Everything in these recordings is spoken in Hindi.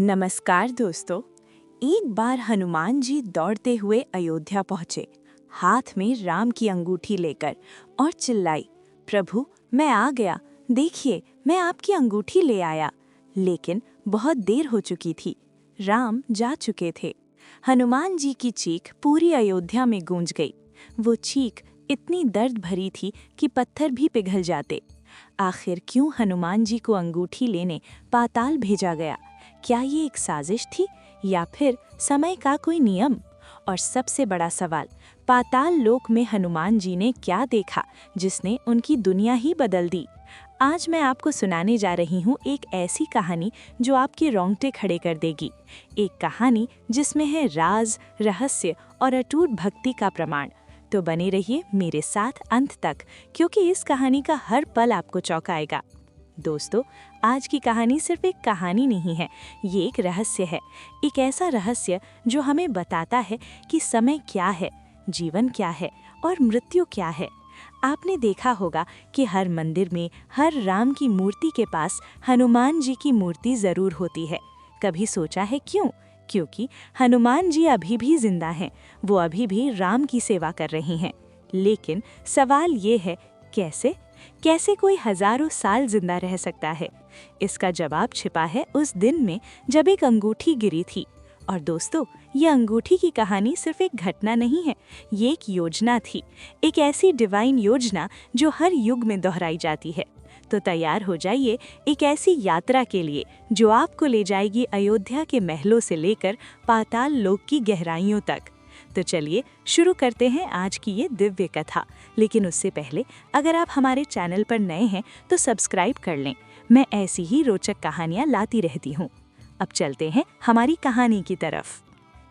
नमस्कार दोस्तों। एक बार हनुमान जी दौड़ते हुए अयोध्या पहुंचे, हाथ में राम की अंगूठी लेकर, और चिल्लाई, प्रभु मैं आ गया, देखिए मैं आपकी अंगूठी ले आया। लेकिन बहुत देर हो चुकी थी, राम जा चुके थे। हनुमान जी की चीख पूरी अयोध्या में गूंज गई। वो चीख इतनी दर्द भरी थी कि पत्थर भी पिघल जाते। आखिर क्यों हनुमान जी को अंगूठी लेने पाताल भेजा गया? क्या ये एक साजिश थी या फिर समय का कोई नियम? और सबसे बड़ा सवाल, पाताल लोक में हनुमान जी ने क्या देखा जिसने उनकी दुनिया ही बदल दी? आज मैं आपको सुनाने जा रही हूँ एक ऐसी कहानी जो आपके रोंगटे खड़े कर देगी। एक कहानी जिसमें है राज, रहस्य और अटूट भक्ति का प्रमाण। तो बने रहिए मेरे साथ अंत तक, क्योंकि इस कहानी का हर पल आपको चौंकाएगा। दोस्तों, आज की कहानी सिर्फ एक कहानी नहीं है, ये एक रहस्य है। एक ऐसा रहस्य जो हमें बताता है कि समय क्या है, जीवन क्या है और मृत्यु क्या है। आपने देखा होगा कि हर मंदिर में, हर राम की मूर्ति के पास हनुमान जी की मूर्ति जरूर होती है। कभी सोचा है क्यों? क्योंकि हनुमान जी अभी भी जिंदा हैं, वो अभी भी राम की सेवा कर रही हैं। लेकिन सवाल ये है, कैसे कोई हजारों साल जिंदा रह सकता है? इसका जवाब छिपा है उस दिन में जब एक अंगूठी गिरी थी। और दोस्तों, ये अंगूठी की कहानी सिर्फ एक घटना नहीं है, ये एक योजना थी, एक ऐसी डिवाइन योजना जो हर युग में दोहराई जाती है। तो तैयार हो जाइए एक ऐसी यात्रा के लिए जो आपको ले जाएगी अयोध्या के महलों से लेकर पाताल लोक की गहराइयों तक। तो चलिए शुरू करते हैं आज की ये दिव्य कथा। लेकिन उससे पहले अगर आप हमारे चैनल पर नए हैं तो सब्सक्राइब कर लें। मैं ऐसी ही रोचक कहानियाँ लाती रहती हूँ। अब चलते हैं हमारी कहानी की तरफ।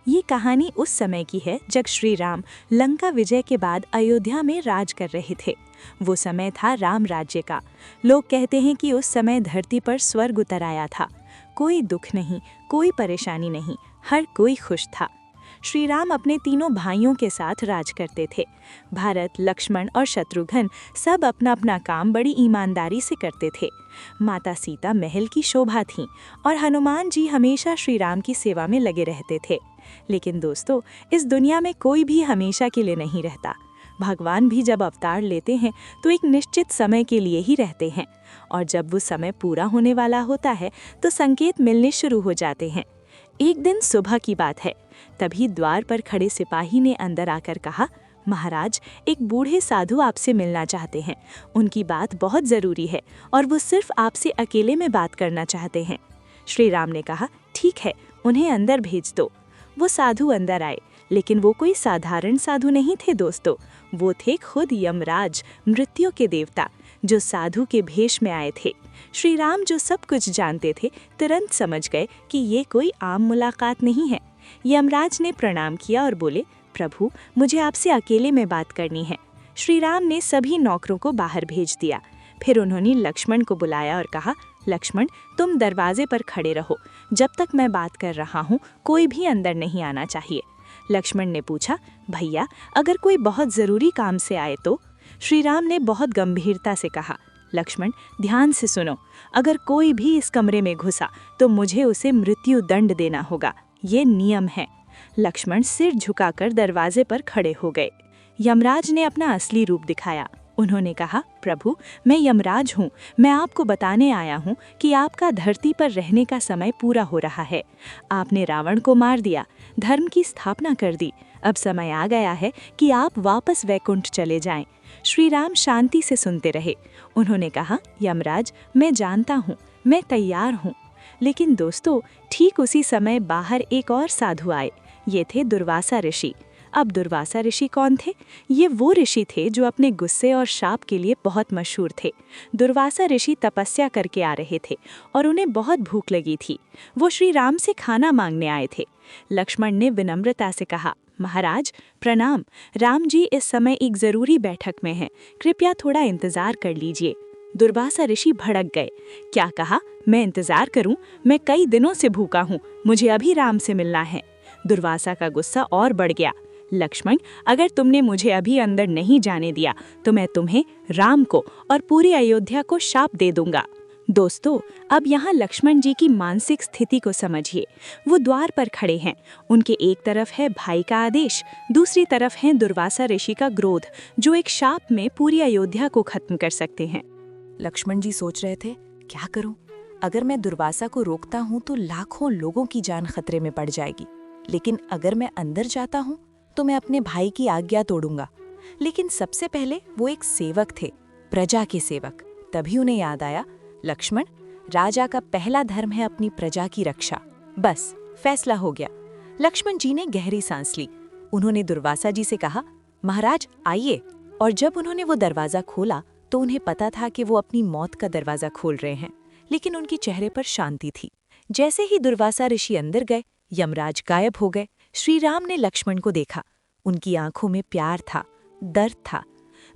ये कहानी उस समय की है जब श्री राम लंका विजय के बाद अयोध्या में राज कर रहे थे। वो समय था राम राज्य का। लोग कहते हैं कि उस समय धरती पर स्वर्ग उतर आया था। कोई दुख नहीं, कोई परेशानी नहीं, हर कोई खुश था। श्री राम अपने तीनों भाइयों के साथ राज करते थे। भरत, लक्ष्मण और शत्रुघ्न सब अपना अपना काम बड़ी ईमानदारी से करते थे। माता सीता महल की शोभा थीं और हनुमान जी हमेशा श्री राम की सेवा में लगे रहते थे। लेकिन दोस्तों, इस दुनिया में कोई भी हमेशा के लिए नहीं रहता। भगवान भी जब अवतार लेते हैं तो एक निश्चित समय के लिए ही रहते हैं, और जब वो समय पूरा होने वाला होता है तो संकेत मिलने शुरू हो जाते हैं। एक दिन सुबह की बात है, तभी द्वार पर खड़े सिपाही ने अंदर आकर कहा, महाराज, एक बूढ़े साधु आपसे मिलना चाहते हैं। उनकी बात बहुत ज़रूरी है और वो सिर्फ आपसे अकेले में बात करना चाहते हैं। श्री राम ने कहा, ठीक है, उन्हें अंदर भेज दो। वो साधु अंदर आए, लेकिन वो कोई साधारण साधु नहीं थे दोस्तों। वो थे खुद यमराज, मृत्यु के देवता, जो साधु के भेष में आए थे। श्री राम जो सब कुछ जानते थे, तुरंत समझ गए कि ये कोई आम मुलाकात नहीं है। यमराज ने प्रणाम किया और बोले, प्रभु, मुझे आपसे अकेले में बात करनी है। श्री राम ने सभी नौकरों को बाहर भेज दिया। फिर उन्होंने लक्ष्मण को बुलाया और कहा, लक्ष्मण, तुम दरवाजे पर खड़े रहो। जब तक मैं बात कर रहा हूँ कोई भी अंदर नहीं आना चाहिए। लक्ष्मण ने पूछा, भैया, अगर कोई बहुत ज़रूरी काम से आए तो? श्री राम ने बहुत गंभीरता से कहा, लक्ष्मण, ध्यान से सुनो, अगर कोई भी इस कमरे में घुसा तो मुझे उसे मृत्यु दंड देना होगा, ये नियम है। लक्ष्मण सिर झुकाकर दरवाजे पर खड़े हो गए। यमराज ने अपना असली रूप दिखाया। उन्होंने कहा, प्रभु, मैं यमराज हूँ। मैं आपको बताने आया हूँ कि आपका धरती पर रहने का समय पूरा हो रहा है। आपने रावण को मार दिया, धर्म की स्थापना कर दी। अब समय आ गया है कि आप वापस वैकुंठ चले जाएं। श्री राम शांति से सुनते रहे। उन्होंने कहा, यमराज, मैं जानता हूँ, मैं तैयार हूँ। लेकिन दोस्तों, ठीक उसी समय बाहर एक और साधु आए। ये थे दुर्वासा ऋषि। अब दुर्वासा ऋषि कौन थे? ये वो ऋषि थे जो अपने गुस्से और शाप के लिए बहुत मशहूर थे। दुर्वासा ऋषि तपस्या करके आ रहे थे और उन्हें बहुत भूख लगी थी। वो श्री राम से खाना मांगने आए थे। लक्ष्मण ने विनम्रता से कहा, महाराज, प्रणाम। राम जी इस समय एक जरूरी बैठक में हैं, कृपया थोड़ा इंतजार कर लीजिए। दुर्वासा ऋषि भड़क गए। क्या कहा? मैं इंतजार करूं? मैं कई दिनों से भूखा हूं, मुझे अभी राम से मिलना है। दुर्वासा का गुस्सा और बढ़ गया। लक्ष्मण, अगर तुमने मुझे अभी अंदर नहीं जाने दिया तो मैं तुम्हें, राम को और पूरी अयोध्या को शाप दे दूंगा। दोस्तों, अब यहाँ लक्ष्मण जी की मानसिक स्थिति को समझिए। वो द्वार पर खड़े हैं। उनके एक तरफ है भाई का आदेश, दूसरी तरफ है दुर्वासा ऋषि का क्रोध, जो एक शाप में पूरी अयोध्या को खत्म कर सकते हैं। लक्ष्मण जी सोच रहे थे, क्या करूं? अगर मैं दुर्वासा को रोकता हूं तो लाखों लोगों की जान खतरे में पड़ जाएगी, लेकिन अगर मैं अंदर जाता हूं तो मैं अपने भाई की आज्ञा तोड़ूंगा। लेकिन सबसे पहले वो एक सेवक थे, प्रजा के सेवक। तभी उन्हें याद आया, लक्ष्मण, राजा का पहला धर्म है अपनी प्रजा की रक्षा। बस फैसला हो गया। लक्ष्मण जी ने गहरी सांस ली। उन्होंने दुर्वासा जी से कहा, महाराज आइए। और जब उन्होंने वो दरवाजा खोला तो उन्हें पता था कि वो अपनी मौत का दरवाजा खोल रहे हैं, लेकिन उनके चेहरे पर शांति थी। जैसे ही दुर्वासा ऋषि अंदर गए, यमराज गायब हो गए। श्री राम ने लक्ष्मण को देखा। उनकी आंखों में प्यार था, दर्द था।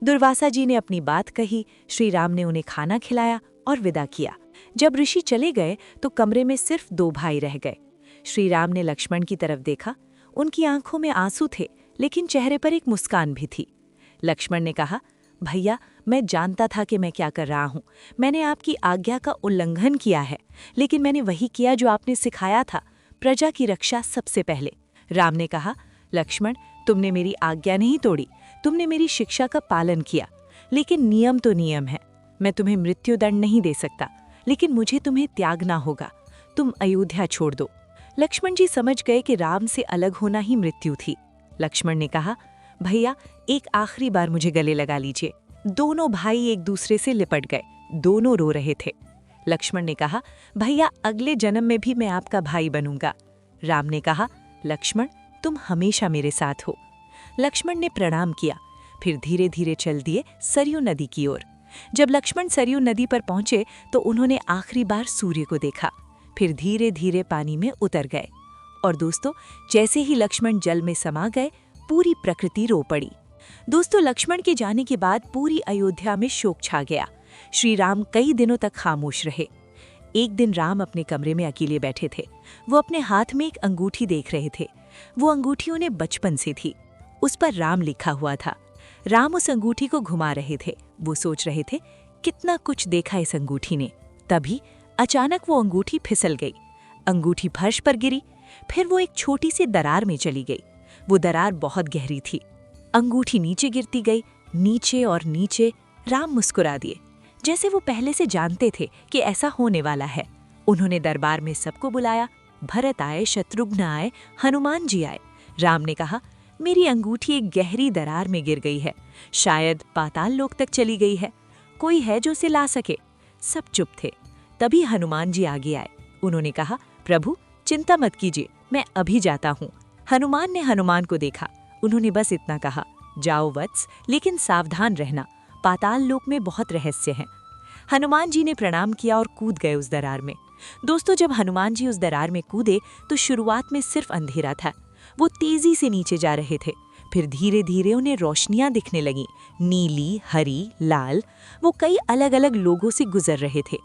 दुर्वासा जी ने अपनी बात कही, श्री राम ने उन्हें खाना खिलाया और विदा किया। जब ऋषि चले गए तो कमरे में सिर्फ 2 भाई रह गए। श्री राम ने लक्ष्मण की तरफ देखा। उनकी आंखों में आंसू थे, लेकिन चेहरे पर एक मुस्कान भी थी। लक्ष्मण ने कहा, भैया, मैं जानता था कि मैं क्या कर रहा हूँ। मैंने आपकी आज्ञा का उल्लंघन किया है, लेकिन मैंने वही किया जो आपने सिखाया था, प्रजा की रक्षा सबसे पहले। राम ने कहा, लक्ष्मण, तुमने मेरी आज्ञा नहीं तोड़ी, तुमने मेरी शिक्षा का पालन किया। लेकिन नियम तो नियम है। मैं तुम्हें मृत्युदंड नहीं दे सकता, लेकिन मुझे तुम्हें त्यागना होगा। तुम अयोध्या छोड़ दो। लक्ष्मण जी समझ गए कि राम से अलग होना ही मृत्यु थी। लक्ष्मण ने कहा, भैया, एक आखिरी बार मुझे गले लगा लीजिए। दोनों भाई एक दूसरे से लिपट गए। दोनों रो रहे थे। लक्ष्मण ने कहा, भैया, अगले जन्म में भी मैं आपका भाई बनूंगा। राम ने कहा, लक्ष्मण, तुम हमेशा मेरे साथ हो। लक्ष्मण ने प्रणाम किया, फिर धीरे धीरे चल दिए सरयू नदी की ओर। जब लक्ष्मण सरयू नदी पर पहुंचे तो उन्होंने आखिरी बार सूर्य को देखा, फिर धीरे धीरे पानी में उतर गए। और दोस्तों, जैसे ही लक्ष्मण जल में समा गए, पूरी प्रकृति रो पड़ी। दोस्तों, लक्ष्मण के जाने के बाद पूरी अयोध्या में शोक छा गया। श्री राम कई दिनों तक खामोश रहे। एक दिन राम अपने कमरे में अकेले बैठे थे। वो अपने हाथ में एक अंगूठी देख रहे थे। वो अंगूठी उन्हें बचपन से थी। उस पर राम लिखा हुआ था। राम उस अंगूठी को घुमा रहे थे। वो सोच रहे थे, कितना कुछ देखा इस अंगूठी ने। तभी अचानक वो अंगूठी फिसल गई। अंगूठी फर्श पर गिरी। फिर वो एक छोटी सी दरार में चली गई। वो दरार बहुत गहरी थी। अंगूठी नीचे गिरती गई, नीचे और नीचे। राम मुस्कुरा दिए, जैसे वो पहले से जानते थे कि ऐसा होने वाला है। उन्होंने दरबार में सबको बुलाया। भरत आए, शत्रुघ्न आए, हनुमान जी आए। राम ने कहा, मेरी अंगूठी एक गहरी दरार में गिर गई है, शायद पाताल लोक तक चली गई है। कोई है जो उसे ला सके? सब चुप थे। तभी हनुमान जी आगे आए। उन्होंने कहा, प्रभु, चिंता मत कीजिए, मैं अभी जाता हूँ। हनुमान ने हनुमान को देखा। उन्होंने बस इतना कहा, जाओ वत्स, लेकिन सावधान रहना, पाताल लोक में बहुत रहस्य है। हनुमान जी ने प्रणाम किया और कूद गए उस दरार में। दोस्तों, जब हनुमान जी उस दरार में कूदे तो शुरुआत में सिर्फ अंधेरा था। वो तेजी से नीचे जा रहे थे। फिर धीरे धीरे उन्हें रोशनियां दिखने लगीं, नीली, हरी, लाल। वो कई अलग अलग लोगों से गुजर रहे थे।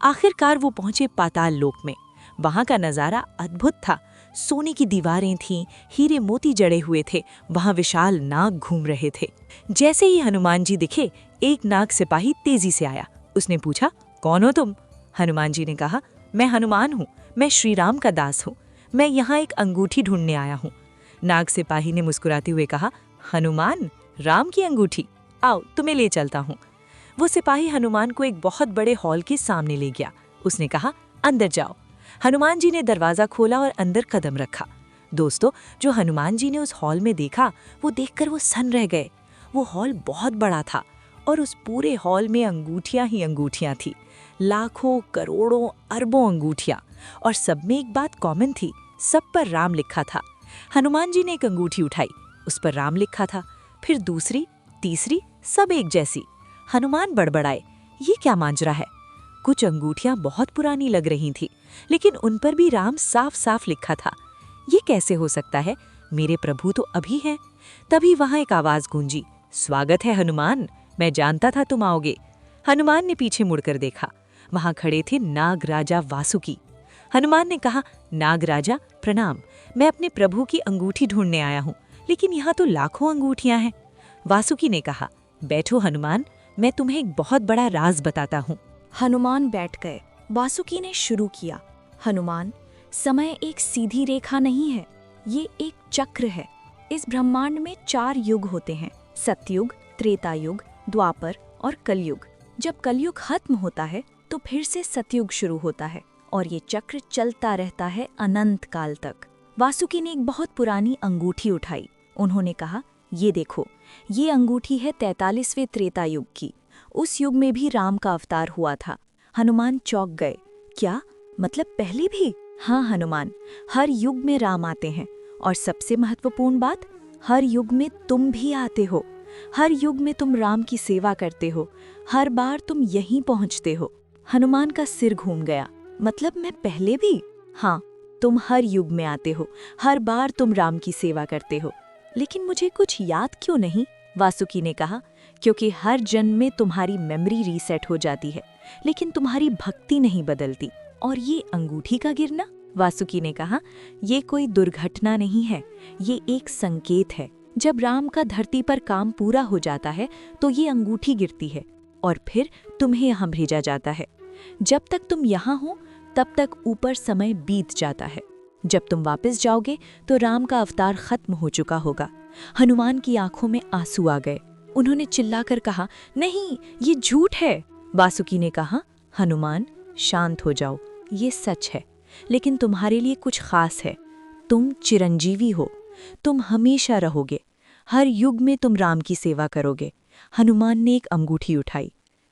आखिरकार वो पहुंचे पाताल लोक में। वहां का नजारा अद्भुत था। सोने की दीवारें थीं, हीरे मोती जड़े हुए थे। वहां विशाल नाग घूम रहे थे। जैसे ही हनुमान जी दिखे, एक नाग सिपाही तेजी से आया। उसने पूछा, कौन हो तुम? हनुमान जी ने कहा, मैं हनुमान हूँ, मैं श्री राम का दास हूँ। मैं यहाँ एक अंगूठी ढूंढने आया हूँ। नाग सिपाही ने मुस्कुराते हुए कहा, हनुमान, राम की अंगूठी? आओ, तुम्हें ले चलता हूँ। वो सिपाही हनुमान को एक बहुत बड़े हॉल के सामने ले गया। उसने कहा, अंदर जाओ। हनुमान जी ने दरवाजा खोला और अंदर कदम रखा। दोस्तों, जो हनुमान जी ने उस हॉल में देखा, वो देखकर वो सन रह गए। वो हॉल बहुत बड़ा था और उस पूरे हॉल में अंगूठियां ही अंगूठियां थी। लाखों, करोड़ों, अरबों अंगूठियां। और सब में एक बात कॉमन थी, सब पर राम लिखा था। हनुमान जी ने एक अंगूठी उठाई, उस पर राम लिखा था। फिर दूसरी, तीसरी, सब एक जैसी। हनुमान बड़बड़ाए, ये क्या मांजरा है? कुछ अंगूठियां बहुत पुरानी लग रही थी, लेकिन उन पर भी राम साफ साफ लिखा था। ये कैसे हो सकता है? मेरे प्रभु तो अभी हैं। तभी वहां एक आवाज गूंजी, स्वागत है हनुमान, मैं जानता था तुम आओगे। हनुमान ने पीछे मुड़कर देखा। वहां खड़े थे नाग राजा वासुकी। हनुमान ने कहा, नाग राजा प्रणाम, मैं अपने प्रभु की अंगूठी ढूंढने आया हूँ, लेकिन यहाँ तो लाखों अंगूठियां हैं। वासुकी ने कहा, बैठो हनुमान, मैं तुम्हें एक बहुत बड़ा राज बताता हूँ। हनुमान बैठ गए। वासुकी ने शुरू किया। हनुमान, समय एक सीधी रेखा नहीं है, ये एक चक्र है। इस ब्रह्मांड में 4 युग होते हैं, सतयुग, त्रेता युग, द्वापर और कलयुग। जब कलयुग खत्म होता है तो फिर से सतयुग शुरू होता है और ये चक्र चलता रहता है अनंत काल तक। वासुकी ने एक बहुत पुरानी अंगूठी उठाई। उन्होंने कहा, ये देखो, ये अंगूठी है 43वें त्रेता युग की। उस युग में भी राम का अवतार हुआ था। हनुमान चौंक गए। क्या मतलब पहले भी? हाँ हनुमान, हर युग में राम आते हैं और सबसे महत्वपूर्ण बात, हर युग में तुम भी आते हो। हर युग में तुम राम की सेवा करते हो। हर बार तुम यहीं पहुंचते हो। हनुमान का सिर घूम गया। मतलब मैं पहले भी? हाँ, तुम हर युग में आते हो। हर बार तुम राम की सेवा करते हो। लेकिन मुझे कुछ याद क्यों नहीं? वासुकी ने कहा, क्योंकि हर जन्म में तुम्हारी मेमोरी रीसेट हो जाती है, लेकिन तुम्हारी भक्ति नहीं बदलती। और ये अंगूठी का गिरना? वासुकी ने कहा, ये कोई दुर्घटना नहीं है, ये एक संकेत है। जब राम का धरती पर काम पूरा हो जाता है तो ये अंगूठी गिरती है और फिर तुम्हें यहाँ भेजा जाता है। जब तक तुम यहाँ हो तब तक ऊपर समय बीत जाता है। जब तुम वापस जाओगे तो राम का अवतार खत्म हो चुका होगा। हनुमान की आंखों में आंसू आ गए। उन्होंने चिल्लाकर कहा, नहीं, ये झूठ है। वासुकी ने कहा, हनुमान शांत हो जाओ, ये सच है, लेकिन तुम्हारे लिए कुछ खास है। तुम चिरंजीवी हो, तुम हमेशा रहोगे। हर युग में तुम राम की सेवा करोगे। हनुमान ने एक अंगूठी उठाई।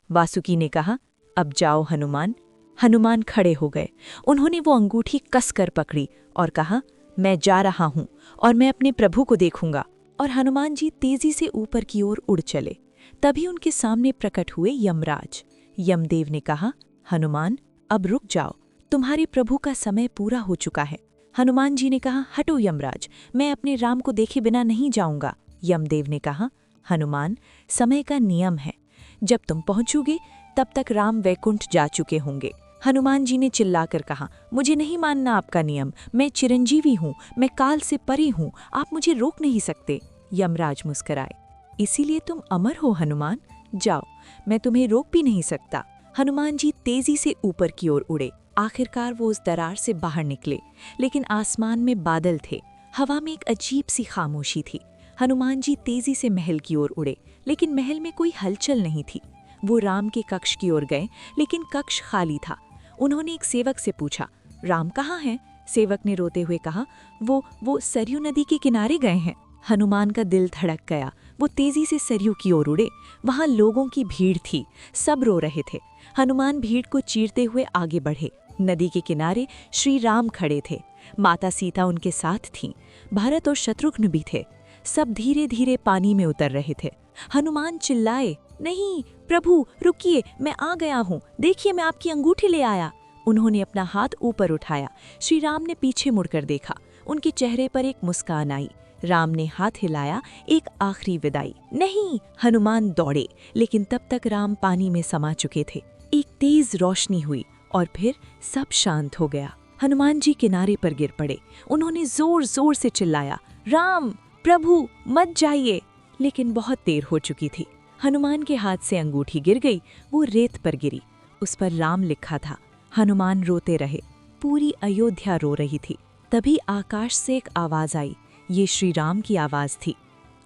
वासुकी ने कहा, अब जाओ हनुमान। हनुमान खड़े हो गए। उन्होंने वो अंगूठी कसकर पकड़ी और कहा, मैं जा रहा हूँ और मैं अपने प्रभु को देखूंगा। और हनुमान जी तेजी से ऊपर की ओर उड़ चले। तभी उनके सामने प्रकट हुए यमराज। यमदेव ने कहा, हनुमान, अब रुक जाओ, तुम्हारे प्रभु का समय पूरा हो चुका है। हनुमान जी ने कहा, हटो यमराज, मैं अपने राम को देखे बिना नहीं जाऊंगा। यमदेव ने कहा, हनुमान, समय का नियम है, जब तुम पहुंचोगे तब तक राम वैकुंठ जा चुके होंगे। हनुमान जी ने चिल्लाकर कहा, मुझे नहीं मानना आपका नियम, मैं चिरंजीवी हूँ, मैं काल से परे हूँ, आप मुझे रोक नहीं सकते। यमराज मुस्कुराए, इसीलिए तुम अमर हो हनुमान, जाओ, मैं तुम्हें रोक भी नहीं सकता। हनुमान जी तेजी से ऊपर की ओर उड़े। आखिरकार वो उस दरार से बाहर निकले, लेकिन आसमान में बादल थे, हवा में एक अजीब सी खामोशी थी। हनुमान जी तेजी से महल की ओर उड़े, लेकिन महल में कोई हलचल नहीं थी। वो राम के कक्ष की ओर गए, लेकिन कक्ष खाली था। उन्होंने एक सेवक से पूछा, राम कहाँ हैं? सेवक ने रोते हुए कहा, वो सरयू नदी के किनारे गए हैं। हनुमान का दिल धड़क गया। वो तेजी से सरयू की ओर उड़े। वहां लोगों की भीड़ थी, सब रो रहे थे। हनुमान भीड़ को चीरते हुए आगे बढ़े। नदी के किनारे श्री राम खड़े थे, माता सीता उनके साथ थीं, भरत और शत्रुघ्न भी थे। सब धीरे धीरे पानी में उतर रहे थे। हनुमान चिल्लाए, नहीं प्रभु, रुकिए, मैं आ गया हूँ, देखिए मैं आपकी अंगूठी ले आया। उन्होंने अपना हाथ ऊपर उठाया। श्री राम ने पीछे मुड़कर देखा। उनके चेहरे पर एक मुस्कान आई। राम ने हाथ हिलाया, एक आखिरी विदाई। नहीं, हनुमान दौड़े, लेकिन तब तक राम पानी में समा चुके थे। एक तेज रोशनी हुई और फिर सब शांत हो गया। हनुमान जी किनारे पर गिर पड़े। उन्होंने जोर जोर से चिल्लाया, राम, प्रभु, मत जाइए। लेकिन बहुत देर हो चुकी थी। हनुमान के हाथ से अंगूठी गिर गई। वो रेत पर गिरी। उस पर राम लिखा था। हनुमान रोते रहे। पूरी अयोध्या रो रही थी। तभी आकाश से एक आवाज आई। ये श्री राम की आवाज थी।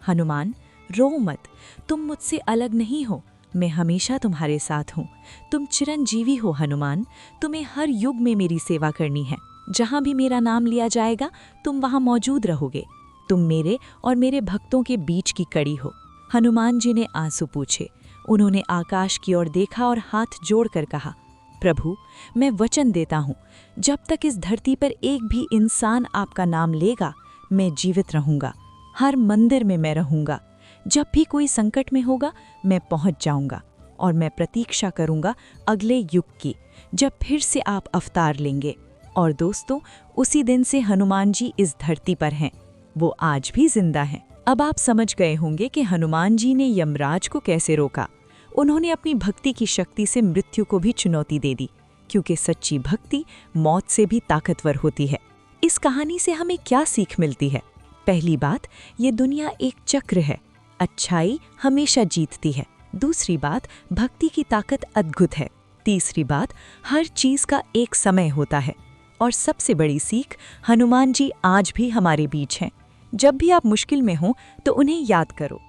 हनुमान, रो मत, तुम मुझसे अलग नहीं हो, मैं हमेशा तुम्हारे साथ हूँ। तुम चिरंजीवी हो हनुमान, तुम्हें हर युग में मेरी सेवा करनी है। जहाँ भी मेरा नाम लिया जाएगा तुम वहाँ मौजूद रहोगे। तुम मेरे और मेरे भक्तों के बीच की कड़ी हो। हनुमान जी ने आंसू पूछे। उन्होंने आकाश की ओर देखा और हाथ जोड़कर कहा, प्रभु, मैं वचन देता हूँ, जब तक इस धरती पर एक भी इंसान आपका नाम लेगा मैं जीवित रहूँगा। हर मंदिर में मैं रहूँगा। जब भी कोई संकट में होगा मैं पहुँच जाऊँगा और मैं प्रतीक्षा करूँगा अगले युग की, जब फिर से आप अवतार लेंगे। और दोस्तों, उसी दिन से हनुमान जी इस धरती पर हैं। वो आज भी जिंदा हैं। अब आप समझ गए होंगे कि हनुमान जी ने यमराज को कैसे रोका। उन्होंने अपनी भक्ति की शक्ति से मृत्यु को भी चुनौती दे दी, क्योंकि सच्ची भक्ति मौत से भी ताकतवर होती है। इस कहानी से हमें क्या सीख मिलती है? पहली बात, ये दुनिया एक चक्र है, अच्छाई हमेशा जीतती है। दूसरी बात, भक्ति की ताकत अद्भुत है। तीसरी बात, हर चीज का एक समय होता है। और सबसे बड़ी सीख, हनुमान जी आज भी हमारे बीच हैं। जब भी आप मुश्किल में हो तो उन्हें याद करो।